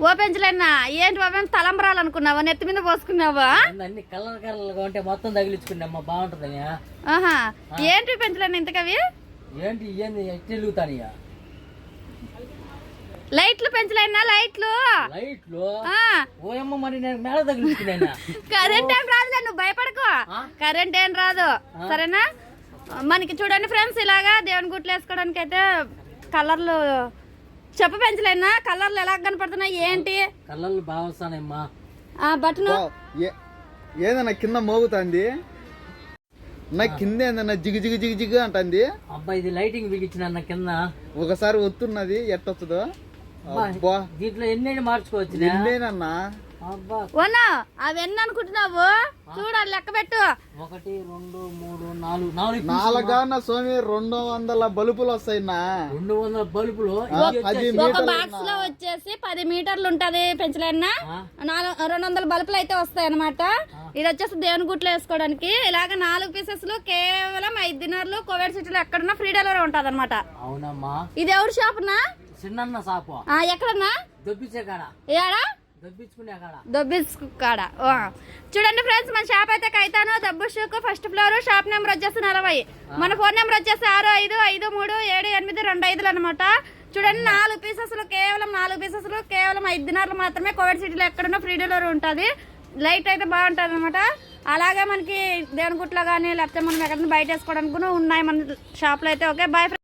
ఓ పెంచలేనా ఏంటి బాబా తలంబరాలు అనుకున్నావా నెత్తి మీద పోసుకున్నావా అన్ని కలర్ కలర్ ఉంటే మొత్తం తగిలించుకున్నామ్మా బాగుంటదని. ఆహా ఏంటి పెంచలేనా ఇంతకవి ఏంటి ఏంది ఎట్టెలుగుతానియా లైట్లు పెంచలేనా లైట్లు లైట్లు ఓయమ్మ మరి నేను మేడ తగిలించుకున్నా. కరెంట్ ఏం రాదులే నువ్వు భయపడకు కరెంట్ ఏం రాదు సరేనా. మనకి చూడండి ఫ్రెండ్స్ ఇలాగా దేవుని గుట్లు వేసుకోవడానికి అయితే కలర్లు చెప్పు పెంచలేనా కలర్లు ఎలా కనపడుతున్నాయి ఏంటి కలర్లు బాగా వస్తానమ్మా. బట్టను ఏదన్నా కింద మోగుతుంది నా కింద ఏందన్నా జిగు జిగు జిగు జిగు అంటుంది. అబ్బా ఇది లైటింగ్ బిగించిన కింద ఒకసారి వస్తున్నది ఎట్టొచ్చదో దీంట్లో ఎన్ని మార్చుకోవచ్చు. ఎన్నేనన్నా అవన్నీ అనుకుంటున్నావు చూడాలి లెక్క పెట్టు 1 2 3 4 నాలుగన్నా స్వామి 200 బల్బులు వస్తాయి. 200 బల్బులు ఒక బాక్స్ లో వచ్చేసి 10 మీటర్లు ఉంటది పెంచలేనా 200 బల్బులు అయితే వస్తాయి అనమాట. ఇది వచ్చేసి దేవుని గుట్లు వేసుకోవడానికి ఇలాగ 4 పీసెస్ లో కేవలం 5 దినార్లు కోవిడ్ సిటీలో ఎక్కడున్నా ఫ్రీ డెలివరీ ఉంటది అనమాట. అవునమ్మా. ఇది ఎవరి షాపునా చిన్న షాపు ఎక్కడన్నా దొబ్బిచ్చే కాడ ఏడా దొబ్బిస్కు కాడ. చూడండి ఫ్రెండ్స్ మన షాప్ అయితే కైతాను దబ్బుషుకు ఫస్ట్ ఫ్లోర్ షాప్ నెంబర్ వచ్చేసి 40 మన ఫోన్ నెంబర్ వచ్చేసి 65537825 అనమాట. చూడండి 4 పీసెస్ లో కేవలం 5 దినార్లు మాత్రమే కోవిడ్ సిటీలో ఎక్కడున్నా ఫ్రీ డెలివరీ ఉంటుంది. లైట్ అయితే బాగుంటుంది అనమాట. అలాగే మనకి దేవుని గుట్లో కానీ లేకపోతే మనం ఎక్కడైనా బయట వేసుకోవడానికి ఉన్నాయి మన షాప్ లో అయితే. Okay bye.